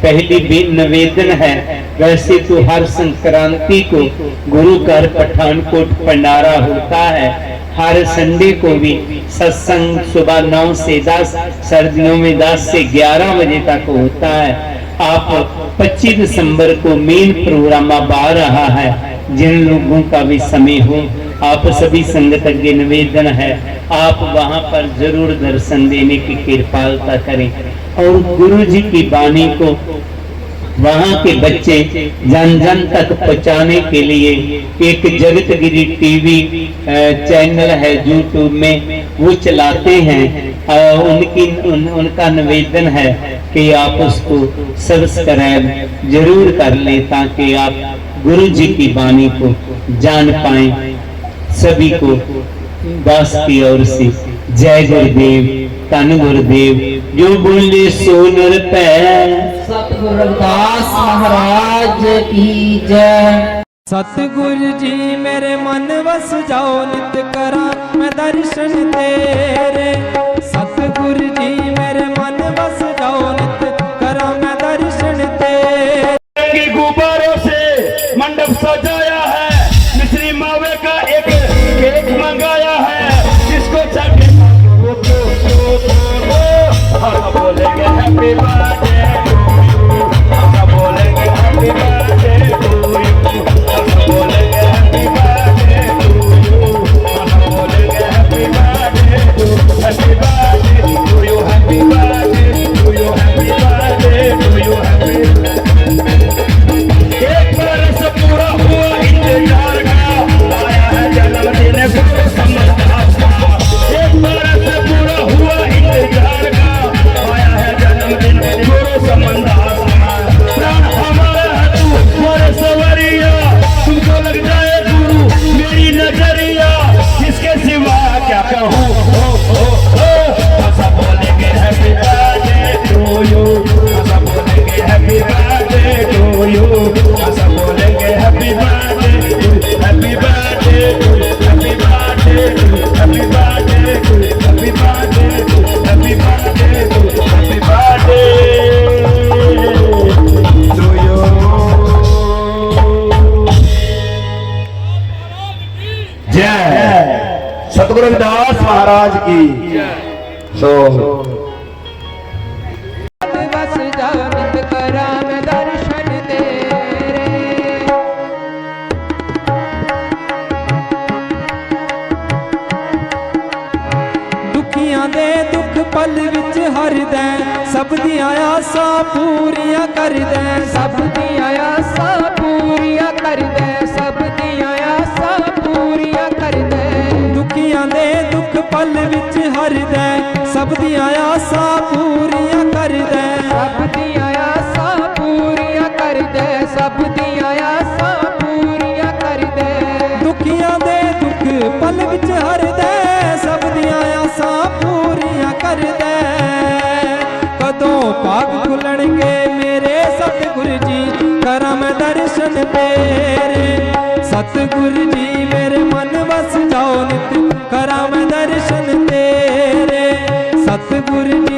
पहली भी निवेदन है। वैसे तो हर संक्रांति को गुरु घर पठानकोट भंडारा होता है। हर संडे को भी सत्संग सुबह 9 से 10, सर्दियों में 10 से 11 बजे तक होता है। आप 25 दिसंबर को मेन प्रोग्राम अब आ रहा है। जिन लोगों का भी समय हो, आप सभी संगत के निवेदन है आप वहां पर जरूर दर्शन देने की कृपालता करें और गुरु जी की वाणी को वहां के बच्चे जन जन तक पहुंचाने के लिए एक जगतगिरी टीवी चैनल है यूट्यूब में, वो चलाते हैं। उनका निवेदन है कि आप उसको सब्सक्राइब जरूर कर लें ताकि आप गुरु जी की वाणी को जान पाएं। सभी को दास की ओर से जय गुरुदेव, धन गुरुदेव। जो बोले सो नर पै। सतगुरु रविदास महाराज की जय। सतगुरु जी मेरे मन बस जाओ, नित करा मैं दर्शन तेरे। सतगुरु जी मेरे मन बस जाओ, नित करा मैं दर्शन तेरे। गुब्बारों से मंडप सजाया है, मिश्री मावे का एक केक मंगाया है, जिसको चाहे बोलेंगे हैप्पी बर्थडे, बोलेंगे हैप्पी सतगुरु रविदास महाराज की। सो बस जाओ नित करा मैं दर्शन तेरे। दुखियां दे दुख पल विच हरदै, सब दियां आसां पूरियां करदै, सब दियां आसां पूरियां करदै, सब दियां आसां पूरियां करदै। दुखियां दे दुख पल विच हरदै, सब दियां आसां पूरियां करदै, सब दियां आसां पूरियां करदै, सब दियां आसां पूरियां करदै। दुखियां दे दुख पल विच हरदै, सब दियां आसां पूरियां करदै। कदों भाग खुलणगे मेरे सतगुरु जी, करा मैं दर्शन तेरे। सतगुरु जी मेरे मन बस जाओ नित, करा मैं दर्शन तेरे। सतगुरु जी